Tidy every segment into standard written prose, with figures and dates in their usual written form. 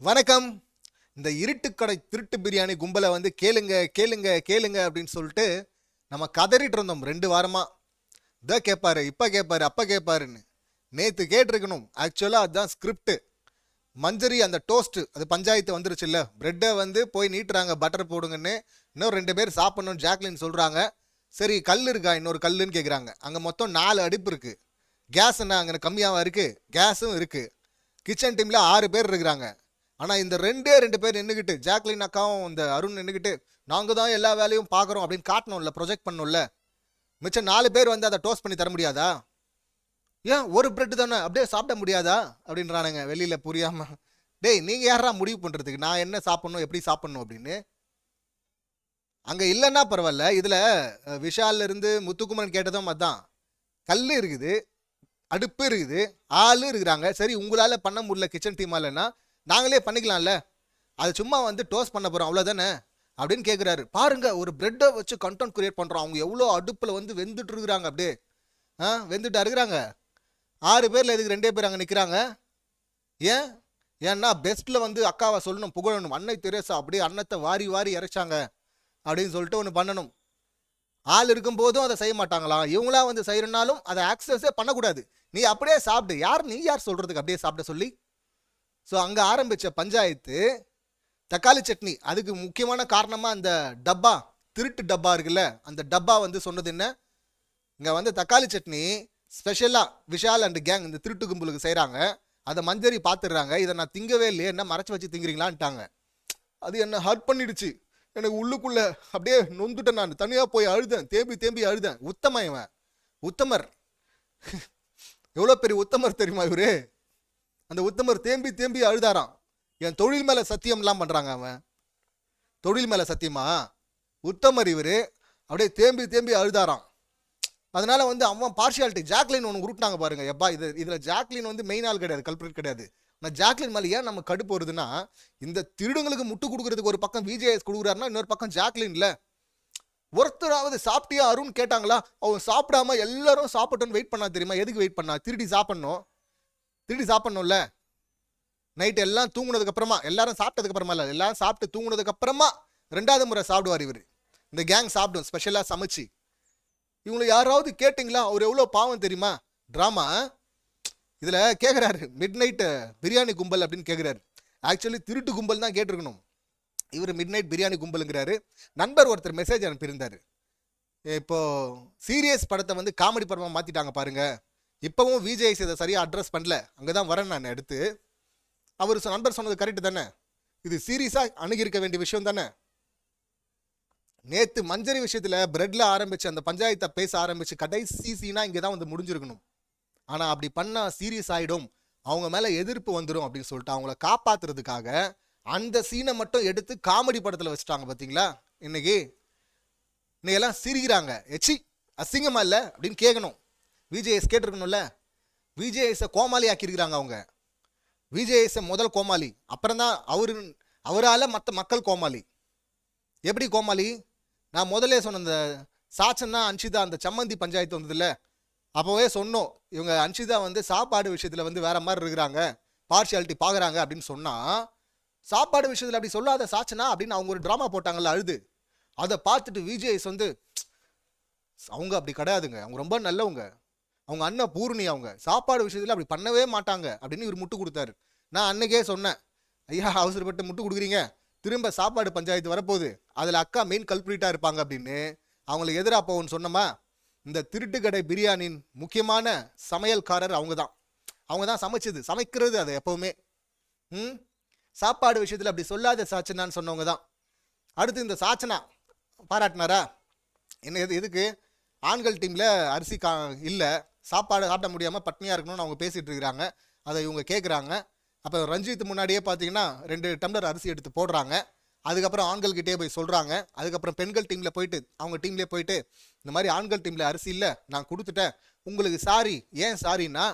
வணக்கம். இந்த இருட்டுக்கடை திருட்டு பிரியாணி கும்பலை வந்து கேளுங்க கேளுங்க கேளுங்க அப்படின்னு சொல்லிட்டு நம்ம கதறிட்டு இருந்தோம் 2 வாரமா. இதை கேட்பாரு, இப்போ கேட்பாரு, அப்போ கேட்பாருன்னு. நேற்று கேட்டிருக்கணும். ஆக்சுவலாக அதுதான் ஸ்கிரிப்ட். மஞ்சரி அந்த டோஸ்ட் அது பஞ்சாயத்து வந்துருச்சுல்ல, பிரெட்டை வந்து போய் நீட்டுறாங்க பட்டர் போடுங்கன்னு. இன்னும் 2 பேர் சாப்பிடணும்னு ஜாக்லின் சொல்கிறாங்க. சரி கல் இருக்கா, இன்னொரு கல்லுன்னு கேட்குறாங்க. அங்கே மொத்தம் 4 அடுப்பு இருக்குது. கேஸ் என்ன அங்கே கம்மியாகவும் இருக்குது, கேஸும் இருக்குது. கிச்சன் டீமில் 6 பேர் இருக்கிறாங்க. ஆனால் இந்த 2 பேர் நின்றுக்கிட்டு, ஜாக்லின் அக்காவும் இந்த அருண் நின்றுக்கிட்டு, நாங்கள் தான் எல்லா வேலையும் பார்க்குறோம் அப்படின்னு காட்டணும்ல, ப்ரொஜெக்ட் பண்ணணும்ல. மிச்சம் 4 பேர் வந்து அதை டோஸ்ட் பண்ணி தர முடியாதா? ஏன் ஒரு பிரெட் தானே அப்படியே சாப்பிட முடியாதா அப்படின்றானுங்க வெளியில் புரியாமல். டேய் நீங்கள் யாரா முடிவு பண்ணுறதுக்கு நான் என்ன சாப்பிட்ணும் எப்படி சாப்பிட்ணும் அப்படின்னு? அங்கே இல்லைன்னா பரவாயில்ல. இதில் விஷால்ல இருந்து முத்துக்குமரன் கேட்டதும் அதுதான். கல் இருக்குது, அடுப்பு இருக்குது, ஆளு இருக்கிறாங்க. சரி உங்களால் பண்ண முடியல கிச்சன் டீமாலன்னா நாங்களே பண்ணிக்கலாம்ல, அது சும்மா வந்து டோஸ்ட் பண்ண போகிறோம் அவ்வளோதானே அப்படின்னு கேட்குறாரு. பாருங்க, ஒரு பிரெட்டை வச்சு கண்டென்ட் கிரியேட் பண்ணுறோம். அவங்க எவ்வளோ அடுப்பில் வந்து வெந்துட்டு இருக்கிறாங்க, அப்படியே வெந்துட்டு இருக்கிறாங்க. 6 பேரில் எதுக்கு 2 பேர் அங்கே நிற்கிறாங்க? ஏன்? ஏன்னா பெஸ்ட்டில் வந்து அக்காவை சொல்லணும், புகழணும். அன்னை தெரேசா அப்படியே அன்னத்தை வாரி வாரி இறைச்சாங்க அப்படின்னு சொல்லிட்டு ஒன்று பண்ணணும். ஆள் இருக்கும்போதும் அதை செய்ய மாட்டாங்களாம். இவங்களா வந்து செய்யறனாலும் அதை ஆக்சஸே பண்ணக்கூடாது. நீ அப்படியே சாப்பிடு. நீ யார் சொல்கிறதுக்கு அப்படியே சாப்பிட சொல்லி? ஸோ அங்கே ஆரம்பித்த பஞ்சாயத்து தக்காளி சட்னி. அதுக்கு முக்கியமான காரணமாக அந்த டப்பா, திருட்டு டப்பா இருக்குல்ல, அந்த டப்பா வந்து சொன்னது என்ன, இங்கே வந்து தக்காளி சட்னி ஸ்பெஷலாக விஷால் அண்ட் கேங் இந்த திருட்டு கும்பலுக்கு செய்கிறாங்க. அதை மஞ்சரி பார்த்துடுறாங்க. இதை நான் திங்கவே இல்லையே, என்ன மறைச்சி வச்சு திங்கிறீங்களான்ட்டாங்க. அது என்ன ஹர்ட் பண்ணிடுச்சு. எனக்கு உள்ளுக்குள்ளே அப்படியே நொந்துட்டேன். நான் தனியாக போய் அழுதேன், தேம்பி தேம்பி அழுதேன். உத்தமன் இவன், உத்தமர். எவ்வளோ பெரிய உத்தமர் தெரியுமா இவரு? அந்த உத்தமர் தேம்பி தேம்பி அழுதாராம். என் தொழில் மேலே சத்தியம்லாம் பண்ணுறாங்க. அவன் தொழில் மேலே சத்தியமா? உத்தமர் இவர் அப்படியே தேம்பி தேம்பி அழுதாராம். அதனால வந்து அவன் பார்ஷியாலிட்டி. ஜாக்லின் ஒன்று உருட்டினாங்க பாருங்க. எப்பா இதில் ஜாக்லின் வந்து மெயின் ஆள் கிடையாது, கல்பிரேட் கிடையாது. ஆனால் ஜாக்லின் மேலே ஏன் நம்ம கடுப்பு வருதுன்னா, இந்த திருடுங்களுக்கு முட்டு கொடுக்கறதுக்கு ஒரு பக்கம் விஜேஎஸ் கொடுக்குறாருன்னா இன்னொரு பக்கம் ஜாக்லின் இல்லை. ஒருத்தராவது சாப்பிட்டியா அருண் கேட்டாங்களா? அவன் சாப்பிடாம எல்லாரும் சாப்பிட்டோன்னு வெயிட் பண்ணா தெரியுமா? எதுக்கு வெயிட் பண்ணா? திருடி சாப்பிடணும்ல. நைட் எல்லாம் தூங்குனதுக்கு அப்புறமா, எல்லாரும் சாப்பிட்டதுக்கு அப்புறமா இல்லை, எல்லாரும் சாப்பிட்டு தூங்குனதுக்கு அப்புறமா 2வது முறை சாப்பிடுவார் இவர். இந்த கேங் சாப்பிடும் ஸ்பெஷலாக சமைச்சு. இவங்களை யாராவது கேட்டிங்களா? அவர் எவ்வளோ பாவம் தெரியுமா? ட்ராமா. இதில் கேட்குறாரு மிட் நைட்டு பிரியாணி கும்பல் அப்படின்னு கேட்குறாரு. ஆக்சுவலி திருட்டு கும்பல் தான் கேட்டிருக்கணும். இவர் மிட் நைட் பிரியாணி கும்பலுங்கிறாரு. நண்பர் ஒருத்தர் மெசேஜ் அனுப்பியிருந்தார். இப்போ சீரியஸ் படத்தை வந்து காமெடி படமாக மாற்றிட்டாங்க பாருங்க. இப்போவும் விஜய் இதை சரியாக அட்ரஸ் பண்ணல. அங்கே தான் வரேன் நான் எடுத்து. அவர் நண்பர் சொன்னது கரெக்டு தானே? இது சீரியஸாக அணுகியிருக்க வேண்டிய விஷயம் தானே? நேற்று மஞ்சரி விஷயத்தில் பிரெட்ல ஆரம்பிச்சு அந்த பஞ்சாயத்தை பேச ஆரம்பிச்சு கடைசி சீனா இங்கே தான் வந்து முடிஞ்சிருக்கணும். ஆனால் அப்படி பண்ணால் சீரியஸ் ஆகிடும், அவங்க மேலே எதிர்ப்பு வந்துடும் அப்படின்னு சொல்லிட்டு அவங்கள காப்பாற்றுறதுக்காக அந்த சீனை மட்டும் எடுத்து காமெடி படத்தில் வச்சுட்டாங்க. பார்த்தீங்களா? இன்னைக்கு எல்லாம் சிரிக்கிறாங்க. எச்சி அசிங்கமா இல்லை அப்படின்னு கேட்கணும். விஜேஎஸ் கேட்டிருக்கணும்ல. விஜேஎஸை கோமாளி ஆக்கியிருக்கிறாங்க அவங்க. விஜேஎஸை முதல் கோமாளி, அப்புறம் தான் அவரால் மற்ற மக்கள் கோமாளி. எப்படி கோமாளி? நான் முதலே சொன்ன இந்த சாச்சன்னா அன்ஷிதா அந்த சம்மந்தி பஞ்சாயத்து வந்ததில்ல, அப்போவே சொன்னோம் இவங்க அன்ஷிதா வந்து சாப்பாடு விஷயத்தில் வந்து வேற மாதிரி இருக்கிறாங்க, பார்ஷியாலிட்டி பார்க்குறாங்க அப்படின்னு சொன்னால், சாப்பாடு விஷயத்தில் அப்படி சொல்லாத சாச்சனா அப்படின்னு அவங்க ஒரு ட்ராமா போட்டாங்கல்ல அழுது. அதை பார்த்துட்டு விஜேஎஸ் வந்து அவங்க அப்படி கிடையாதுங்க, அவங்க ரொம்ப நல்லவங்க, அவங்க அண்ணன் பூர்ணி, அவங்க சாப்பாடு விஷயத்தில் அப்படி பண்ணவே மாட்டாங்க அப்படின்னு இவர் முட்டு கொடுத்தாரு. நான் அன்னைக்கே சொன்னேன், ஐயா அவசரப்பட்டு முட்டு கொடுக்குறீங்க, திரும்ப சாப்பாடு பஞ்சாயத்து வரப்போகுது, அதில் அக்கா மெயின் கல்பிரிட்டாக இருப்பாங்க அப்படின்னு அவங்களுக்கு எதிராக போகும்னு சொன்னோமா. இந்த திருட்டு கடை பிரியாணின் முக்கியமான சமையல்காரர் அவங்க தான் சமைக்கிறது அதை எப்போவுமே. சாப்பாடு விஷயத்தில் அப்படி சொல்லாத சாச்சனான்னு சொன்னவங்க தான். அடுத்து இந்த சாச்சனா பாராட்டினாரா? என்ன எதுக்கு? ஆண்கள் டீமில் அரிசி இல்லை, சாப்பாடு சாப்பிட முடியாமல் பட்னியாக இருக்கணும்னு அவங்க பேசிகிட்டு இருக்கிறாங்க. அதை இவங்க கேட்குறாங்க. அப்போ ரஞ்சித் முன்னாடியே பார்த்தீங்கன்னா 2 டம்ளர் அரிசி எடுத்து போடுறாங்க. அதுக்கப்புறம் ஆண்கள்கிட்டே போய் சொல்கிறாங்க. அதுக்கப்புறம் பெண்கள் டீமில் போயிட்டு அவங்க டீம்லேயே போயிட்டு, இந்த மாதிரி ஆண்கள் டீமில் அரிசி இல்லை, நான் கொடுத்துட்டேன், உங்களுக்கு சாரி. ஏன் சாரின்னா,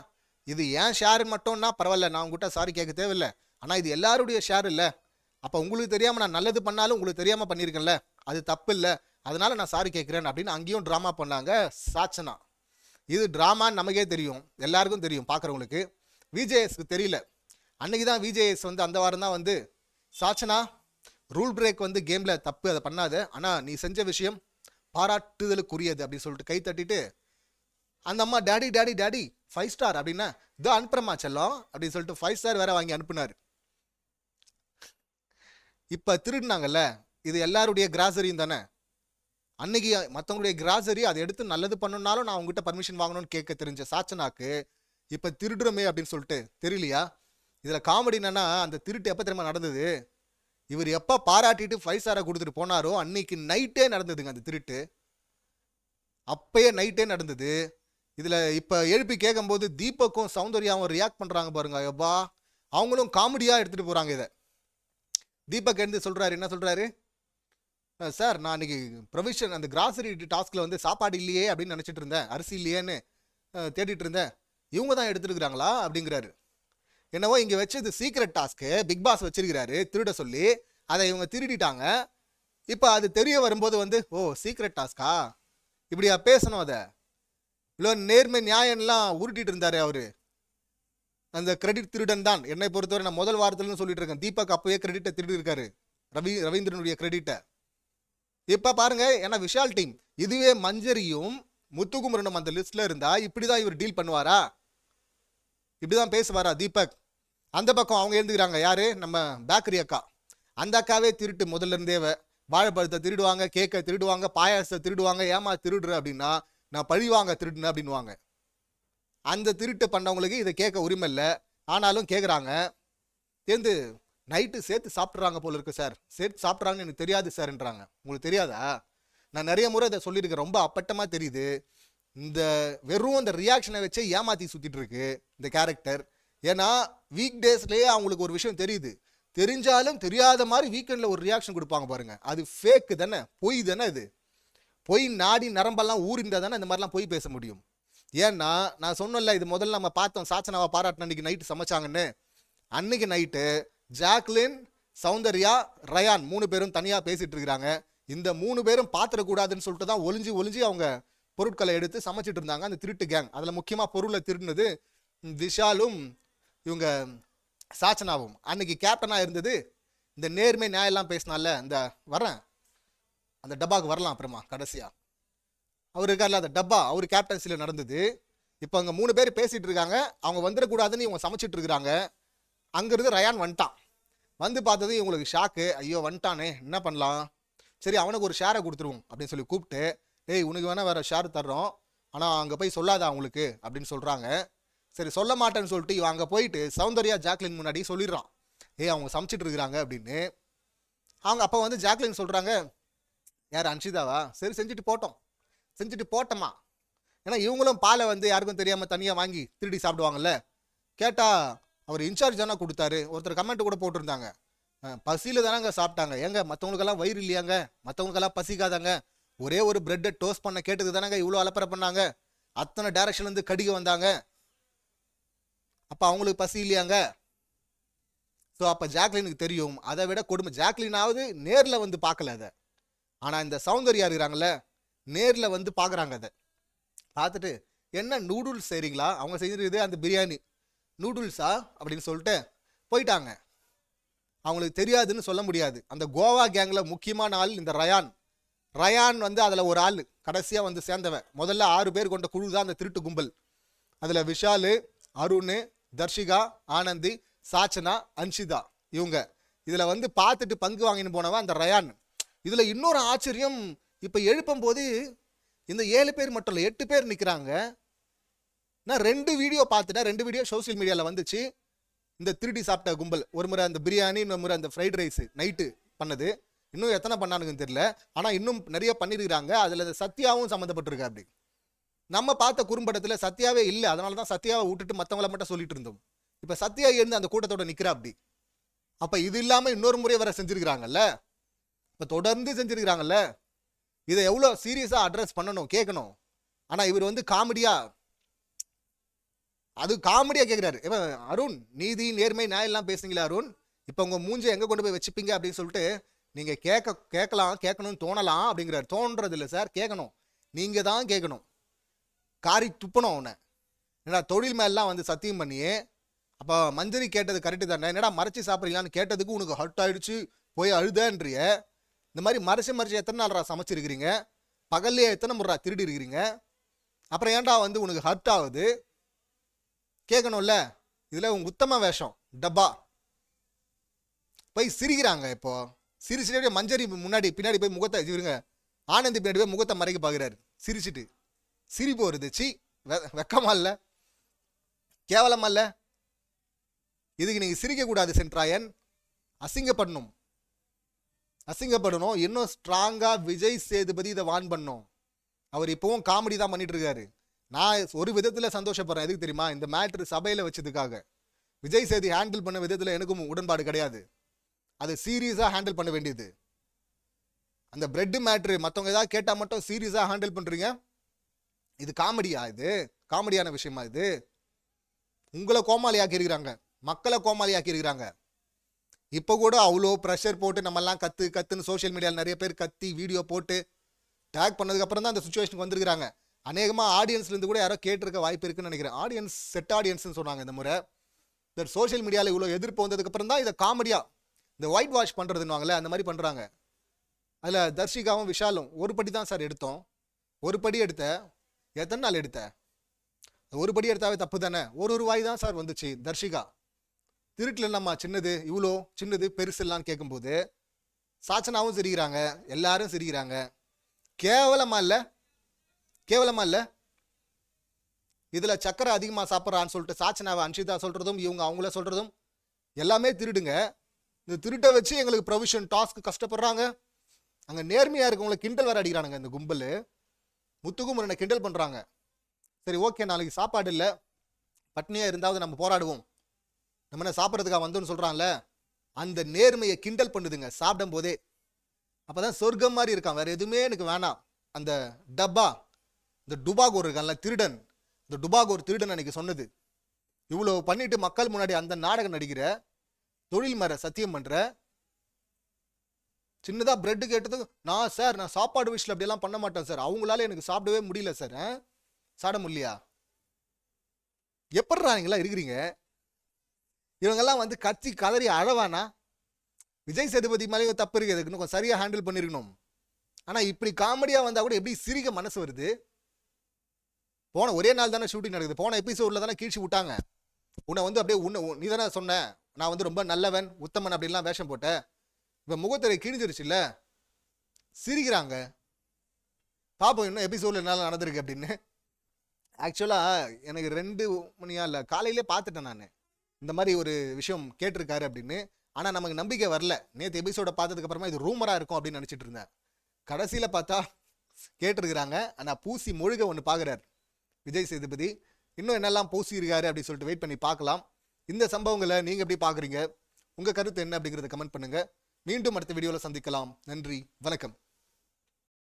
இது ஏன் ஷேர் மட்டும்னா பரவாயில்ல, நான் உங்கள்கிட்ட சாரி கேட்க தேவையில்லை, ஆனால் இது எல்லாருடைய ஷேர் இல்லை. அப்போ உங்களுக்கு தெரியாமல் நான் நல்லது பண்ணாலும் உங்களுக்கு தெரியாமல் பண்ணியிருக்கேன்ல, அது தப்பு இல்லை, அதனால நான் சாரி கேட்குறேன் அப்படின்னு அங்கேயும் ட்ராமா பண்ணாங்க சாச்சனா. இது ட்ராமான்னு நமக்கே தெரியும், எல்லாருக்கும் தெரியும் பார்க்குறவங்களுக்கு. விஜேஎஸ்க்கு தெரியல. அன்னைக்கு தான் விஜேஎஸ் வந்து அந்த வாரம் தான் வந்து சாச்சனா ரூல் பிரேக் வந்து கேமில் தப்பு, அதை பண்ணாத, ஆனால் நீ செஞ்ச விஷயம் பாராட்டுதலுக்குரியது அப்படின்னு சொல்லிட்டு கை தட்டிட்டு அந்த அம்மா டேடி டேடி டேடி 5 ஸ்டார் அப்படின்னா இதோ அனுப்புறமா செல்லம் அப்படின்னு சொல்லிட்டு 5 ஸ்டார் வேற வாங்கி அனுப்புனாரு. இப்போ திருடினாங்கல்ல, இது எல்லாருடைய கிராசரியும் தானே. அன்னைக்கு மற்றவங்களுடைய கிராசரி அதை எடுத்து நல்லது பண்ணணும்னாலும் நான் உங்ககிட்ட பர்மிஷன் வாங்கணும்னு கேட்க தெரிஞ்ச சாச்சனாக்கு இப்போ திருடுறமே அப்படின்னு சொல்லிட்டு தெரியலையா? இதில் காமெடி என்னன்னா, அந்த திருட்டு எப்போ தெரியுமா நடந்தது? இவர் எப்போ பாராட்டிட்டு 5 ஸ்டாரை கொடுத்துட்டு போனாரோ அன்னைக்கு நைட்டே நடந்ததுங்க அந்த திருட்டு. அப்பயே நைட்டே நடந்தது. இதில் இப்போ எழுப்பி கேட்கும்போது தீபக்கும் சௌந்தர்யாவும் ரியாக்ட் பண்ணுறாங்க பாருங்க. எப்பா அவங்களும் காமெடியாக எடுத்துகிட்டு போகிறாங்க இதை. தீபக் எழுந்து சொல்கிறாரு, என்ன சொல்கிறாரு? சார் நான் அன்றைக்கி ப்ரொவிஷன் அந்த கிராசரி டாஸ்கில் வந்து சாப்பாடு இல்லையே அப்படின்னு நினச்சிட்டு இருந்தேன், அரிசி இல்லையேன்னு தேடிட்டு இருந்தேன், இவங்க தான் எடுத்துருக்குறாங்களா அப்படிங்கிறாரு. என்னவோ இங்கே வச்சு இது சீக்ரெட் டாஸ்க்கு பிக் பாஸ் வச்சிருக்கிறாரு திருட சொல்லி, அதை இவங்க திருடிட்டாங்க. இப்போ அது தெரிய வரும்போது வந்து ஓ சீக்ரெட் டாஸ்கா இப்படியா பேசணும்? அதை இவ்வளோ நேர்மை நியாயம்லாம் உருட்டிட்டு இருந்தாரு அவரு. அந்த கிரெடிட் திருடன் தான் என்னை பொறுத்தவரை. நான் முதல் வாரத்துலன்னு சொல்லிட்டு இருக்கேன், தீபக் அப்பவே கிரெடிட்டை திருடி இருக்காரு, ரவீந்திரனுடைய கிரெடிட்டை. இப்போ பாருங்க, ஏன்னா விஷால் டீம் இதுவே மஞ்சரியும் முத்துக்குமரனும் அந்த லிஸ்ட்ல இருந்தா இப்படிதான் இவர் டீல் பண்ணுவாரா? இப்படிதான் பேசுவாரா தீபக்? அந்த பக்கம் அவங்க எழுந்துக்கிறாங்க, யாரு நம்ம பேக்கரி அக்கா. அந்த அக்காவே திருட்டு முதல்ல இருந்தே. வாழைப்பழத்தை திருடுவாங்க, கேக்கை திருடுவாங்க, பாயாசத்தை திருடுவாங்க, ஏமா திருடுற அப்படின்னா நான் பழிவாங்க திருடுனேன் அப்படின்வாங்க. அந்த திருட்டு பண்ணவங்களுக்கு இதை கேட்க உரிமை இல்லை, ஆனாலும் கேட்குறாங்க. சேர்ந்து நைட்டு சேர்த்து சாப்பிட்றாங்க போல இருக்கு சார், சேர்த்து சாப்பிட்றாங்கன்னு எனக்கு தெரியாது சார்ன்றாங்க. உங்களுக்கு தெரியாதா? நான் நிறைய முறை இதை சொல்லியிருக்கேன், ரொம்ப அப்பட்டமாக தெரியுது. இந்த வெறும் அந்த ரியாக்ஷனை வச்சே ஏமாற்றி சுற்றிட்டு இருக்கு இந்த கேரக்டர். ஏன்னா வீக் டேஸ்லேயே அவங்களுக்கு ஒரு விஷயம் தெரியுது, தெரிஞ்சாலும் தெரியாத மாதிரி வீக்கெண்டில் ஒரு ரியாக்ஷன் கொடுப்பாங்க பாருங்க. அது ஃபேக்கு தானே, பொய் தானே. இது பொய் நாடி நரம்பெல்லாம் ஊறிந்தா தானே இந்த மாதிரிலாம் பொய் பேச முடியும். ஏன்னா நான் சொன்னல, இது முதல்ல நம்ம பார்த்தோம் சாச்சனாவை பாராட்டின அன்னைக்கு நைட்டு சமைச்சாங்கன்னு. அன்னைக்கு நைட்டு ஜாக்லின், சௌந்தர்யா, ரயான் 3 பேரும் தனியாக பேசிட்டு இருக்கிறாங்க. இந்த 3 பேரும் பார்த்துடக்கூடாதுன்னு சொல்லிட்டு தான் ஒளிஞ்சு அவங்க பொருட்களை எடுத்து சமைச்சிட்டு இருந்தாங்க அந்த திருட்டு கேங். அதில் முக்கியமாக பொருளை திருடினது விஷாலும் இவங்க சாச்சனாவும். அன்னைக்கு கேப்டனாக இருந்தது இந்த நேர்மை நியாயம்லாம் பேசினால இந்த வரேன் அந்த டப்பாவுக்கு வரலாம் அப்புறமா கடைசியாக அவர் இருக்கார்ல அந்த டப்பா, அவர் கேப்டன்சியில் நடந்தது. இப்போ அங்கே 3 பேர் பேசிகிட்டு இருக்காங்க, அவங்க வந்துடக்கூடாதுன்னு இவங்க சமைச்சிட்டு இருக்கிறாங்க. அங்கேருந்து ரயான் வந்துட்டான். வந்து பார்த்தது இவங்களுக்கு ஷாக்கு, ஐயோ வந்துட்டானே என்ன பண்ணலாம், சரி அவனுக்கு ஒரு ஷேரை கொடுத்துருவோம் அப்படின்னு சொல்லி கூப்பிட்டு, டேய் உனக்கு வேணால் வேறு ஷேர் தர்றோம், ஆனால் அங்கே போய் சொல்லாத அவங்களுக்கு அப்படின்னு சொல்கிறாங்க. சரி சொல்ல மாட்டேன்னு சொல்லிட்டு இவன் அங்கே போயிட்டு சௌந்தர்யா ஜாக்லின் முன்னாடி சொல்லிடுறான், அவங்க சமைச்சிட்டு இருக்கிறாங்க அப்படின்னு. அவங்க அப்போ வந்து ஜாக்லின் சொல்கிறாங்க, யார் அன்ஷிதாவா, சரி செஞ்சுட்டு போட்டோமா. ஏன்னா இவங்களும் பாலை வந்து யாருக்கும் தெரியாமல் தனியாக வாங்கி திருடி சாப்பிடுவாங்கல்ல. கேட்டால் அவர் இன்சார்ஜ் தானே கொடுத்தாரு. ஒருத்தர் கமெண்ட் கூட போட்டிருந்தாங்க, பசியில் தானேங்க சாப்பிட்டாங்க, ஏங்க மற்றவங்களுக்கெல்லாம் வயிறு இல்லையாங்க, மற்றவங்களுக்கெல்லாம் பசிக்காதாங்க, ஒரே ஒரு பிரெட்டை டோஸ்ட் பண்ண கேட்டது தானேங்க இவ்வளோ அலப்பறை பண்ணாங்க, அத்தனை டைரக்ஷன்லேருந்து கடிக்க வந்தாங்க, அப்போ அவங்களுக்கு பசி இல்லையாங்க. ஸோ அப்போ ஜாக்லினுக்கு தெரியும். அதை விட கொடுமை, ஜாக்லினாவது நேரில் வந்து பார்க்கல அதை, ஆனால் இந்த சௌந்தர்யா இருக்கிறாங்களே நேரில் வந்து பார்க்குறாங்க. அதை பார்த்துட்டு என்ன நூடுல்ஸ் செய்கிறீங்களா, அவங்க செஞ்சுருக்குது அந்த பிரியாணி நூடுல்ஸா அப்படின்னு சொல்லிட்டு போயிட்டாங்க. அவங்களுக்கு தெரியாதுன்னு சொல்ல முடியாது. அந்த கோவா கேங்கில் முக்கியமான ஆள் இந்த ரயான் வந்து அதில் ஒரு ஆள் கடைசியாக வந்து சேர்ந்தவன். முதல்ல 6 பேர் கொண்ட குழு தான் அந்த திருட்டு கும்பல். அதில் விஷாலு, அருண், தர்ஷிகா, ஆனந்தி, சாச்சனா, அன்ஷிதா இவங்க இதில் வந்து பார்த்துட்டு பங்கு வாங்கின்னு போனவன் அந்த ரயான். இதில் இன்னொரு ஆச்சரியம், இப்போ எழுப்பும் போது இந்த 7 பேர் மட்டும் இல்லை 8 பேர் நிற்கிறாங்க. நான் 2 வீடியோ பார்த்துட்டேன், 2 வீடியோ சோசியல் மீடியாவில் வந்துச்சு. இந்த திருடி சாப்பிட்ட கும்பல் ஒரு முறை அந்த பிரியாணி, இன்னொரு முறை அந்த ஃப்ரைட் ரைஸ் நைட்டு பண்ணது. இன்னும் எத்தனை பண்ணானுங்கன்னு தெரியல, ஆனால் இன்னும் நிறைய பண்ணியிருக்கிறாங்க. அதில் சத்யாவும் சம்மந்தப்பட்டிருக்கா. அப்படி நம்ம பார்த்த குறும்படத்தில் சத்யாவே இல்லை, அதனால தான் சத்யாவை விட்டுட்டு மற்றவங்கள மட்டும் சொல்லிட்டு இருந்தோம். இப்போ சத்யா இருந்து அந்த கூட்டத்தோட நிற்கிறா. அப்படி அப்போ இது இல்லாமல் இன்னொரு முறை வர செஞ்சுருக்கிறாங்கல்ல, இப்போ தொடர்ந்து செஞ்சுருக்கிறாங்கல்ல, இதை எவ்வளோ சீரியஸாக அட்ரஸ் பண்ணணும், கேட்கணும். ஆனால் இவர் வந்து காமெடியாக கேட்குறாரு. இவன் அருண் நீதி நேர்மை நியாயம்லாம் பேசுனீங்களா அருண், இப்போ உங்கள் மூஞ்சை எங்கே கொண்டு போய் வச்சுப்பீங்க அப்படின்னு சொல்லிட்டு நீங்கள் கேட்கணும்னு தோணலாம் அப்படிங்கிறார். தோன்றது இல்லை சார், கேட்கணும், நீங்கள் தான் கேட்கணும். காரி துப்பணும் அவனை. ஏன்னா தொழில் மேலாம் வந்து சத்தியம் பண்ணியே அப்போ மஞ்சரி கேட்டது கரெக்டு தானே, என்னடா மறைச்சி சாப்பிட்றீங்களான்னு கேட்டதுக்கு உனக்கு ஹர்ட் ஆயிடுச்சு போய் அழுதன்றிய. இந்த மாதிரி மறைச்சு எத்தனை நாள்ரா சமைச்சிருக்கிறீங்க, பகல்லையே எத்தனை முறை திருடி இருக்கிறீங்க, அப்புறம் ஏன்டா வந்து உனக்கு ஹர்ட் ஆகுது கேட்கணும்ல. இதில் உங்க உத்தம வேஷம் டப்பா போய் சிரிக்கிறாங்க. இப்போ சிரிச்சுட்டே மஞ்சரி முன்னாடி பின்னாடி போய் முகத்தை இருங்க, ஆனந்தி பின்னாடி போய் முகத்தை மறைக்க பார்க்குறாரு சிரிச்சுட்டு. சிரிப்பு வருது. சி வெக்கமா இல்லை, கேவலமா இல்லை? இதுக்கு நீங்கள் சிரிக்கக்கூடாது சென்ட்ராயன், அசிங்கப்படணும் அசிங்கப்படணும். இன்னும் ஸ்ட்ராங்காக விஜய் சேதுபதி இதை வான் பண்ணும். அவர் இப்போவும் காமெடி தான் பண்ணிட்டு இருக்காரு. நான் ஒரு விதத்தில் சந்தோஷப்படுறேன். எதுக்கு தெரியுமா, இந்த மேட்ரு சபையில் வச்சதுக்காக. விஜய் சேது ஹேண்டில் பண்ண விதத்தில் எனக்கும் உடன்பாடு கிடையாது. அது சீரியஸாக ஹேண்டில் பண்ண வேண்டியது. அந்த பிரெட் மேட்ரு மற்றவங்க ஏதாவது கேட்டால் மட்டும் சீரியஸாக ஹேண்டில் பண்ணுறீங்க. இது காமெடியா? இது காமெடியான விஷயமா? இது உங்களை கோமாளியாக்கி இருக்கிறாங்க, மக்களை கோமாளியாக்கி இருக்கிறாங்க. இப்போ கூட அவ்வளோ ப்ரெஷர் போட்டு நம்மெல்லாம் கத்துன்னு சோஷியல் மீடியாவில் நிறைய பேர் கத்தி வீடியோ போட்டு டேக் பண்ணதுக்கப்புறம் தான் அந்த சுச்சுவேஷனுக்கு வந்துருக்காங்க. அநேகமாக ஆடியன்ஸ்லேருந்து கூட யாரோ கேட்டிருக்க வாய்ப்பு இருக்குன்னு நினைக்கிறேன். ஆடியன்ஸ் செட் ஆடியன்ஸ்னு சொன்னாங்க இந்த முறை. இந்த சோஷியல் மீடியாவில் இவ்வளோ எதிர்ப்பு வந்ததுக்கப்புறம் தான் இதை காமெடியாக இந்த ஒயிட் வாஷ் பண்ணுறதுன்னு அந்த மாதிரி பண்ணுறாங்க. அதில் தர்ஷிகாவும் விஷாலும் ஒரு படி தான் சார் எடுத்தோம். ஒரு படி எடுத்த எத்தனை நாள் எடுத்த? ஒரு படி எடுத்தாவே தப்பு தானே. ஒரு ரூபாய் தான் சார் வந்துச்சு. தர்ஷிகா திருட்டில் நம்ம சின்னது இவ்வளோ சின்னது பெருசு இல்லான்னு கேட்கும்போது சாச்சனாவும் சிரிக்கிறாங்க, எல்லாரும் சிரிக்கிறாங்க. கேவலமா இல்லை? கேவலமா இல்லை? இதில் சக்கரை அதிகமாக சாப்பிட்றான்னு சொல்லிட்டு சாச்சனாவை அன்ஷிதா சொல்கிறதும் இவங்க அவங்கள சொல்கிறதும் எல்லாமே திருடுங்க. இந்த திருட்டை வச்சு எங்களுக்கு ப்ரொவிஷன் டாஸ்க்கு கஷ்டப்படுறாங்க. அங்கே நேர்மையாக இருக்கவங்களை கிண்டல் வேறு அடிக்கிறானுங்க. இந்த கும்பல் முத்துக்கும் என்னை கிண்டல் பண்ணுறாங்க. சரி ஓகே, நாளைக்கு சாப்பாடு இல்லை, பட்னியாக இருந்தாவது நம்ம போராடுவோம், நம்ம என்ன சாப்பிட்றதுக்காக வந்தோன்னு சொல்கிறான்ல, அந்த நேர்மையை கிண்டல் பண்ணுதுங்க சாப்பிடும் போதே. அப்போ தான் சொர்க்கம் மாதிரி இருக்கான், வேறு எதுவுமே எனக்கு வேணாம். அந்த டப்பா, இந்த டுபாகோர் இருக்கான்ல திருடன், இந்த டுபாகோர் திருடன் அன்னைக்கு சொன்னது, இவ்வளோ பண்ணிட்டு மக்கள் முன்னாடி அந்த நாடகம் நடிக்கிற, தொழில் மேற சத்தியம் பண்ணுற, சின்னதாக பிரெட்டு கேட்டது நான் சார் நான் சாப்பாடு விஷயத்தில் அப்படியெல்லாம் பண்ண மாட்டேன் சார், அவங்களால எனக்கு சாப்பிடவே முடியல சார். சாப்பிட முடியலையா? எப்பட்றா நீங்களா இருக்கிறீங்க? இவங்கெல்லாம் வந்து கத்தி கதறி அழவானா? விஜய் சேதுபதி மேலேயே தப்பு இருக்குது, இன்னும் கொஞ்சம் சரியாக ஹேண்டில் பண்ணியிருக்கணும். ஆனால் இப்படி காமெடியாக வந்தால் கூட எப்படி சிரிக்க மனசு வருது? போன ஒரே நாள் தானே ஷூட்டிங் நடக்குது, போன எபிசோடில் தானே கீழ்ச்சி விட்டாங்க. உன்னை வந்து அப்படியே நீ தானே சொன்ன நான் வந்து ரொம்ப நல்லவன் உத்தமன் அப்படின்லாம் வேஷம் போட்டேன். இப்போ முகத்திரை கிழிஞ்சிருச்சு இல்லை, சிரிக்கிறாங்க. பார்ப்போம் இன்னும் எபிசோடில் என்னால் நடந்திருக்கு அப்படின்னு. ஆக்சுவலாக எனக்கு 2 மணியா இல்லை காலையிலே பார்த்துட்டேன் நான் இந்த மாதிரி ஒரு விஷயம் கேட்டிருக்காரு அப்படின்னு. ஆனால் நமக்கு நம்பிக்கை வரல. நேற்று எபிசோடை பார்த்ததுக்கப்புறமா இது ரூமராக இருக்கும் அப்படின்னு நினச்சிட்டு இருந்தேன். கடைசியில் பார்த்தா கேட்டிருக்கிறாங்க. ஆனால் பூசி மொழிக ஒன்று பார்க்குறாரு விஜய் சேதுபதி. இன்னும் என்னெல்லாம் பூசி இருக்காரு அப்படின்னு சொல்லிட்டு வெயிட் பண்ணி பார்க்கலாம். இந்த சம்பவங்களை நீங்கள் எப்படி பார்க்குறீங்க, உங்கள் கருத்து என்ன அப்படிங்கிறத கமெண்ட் பண்ணுங்கள். மீண்டும் அடுத்த வீடியோவில் சந்திக்கலாம். நன்றி, வணக்கம்.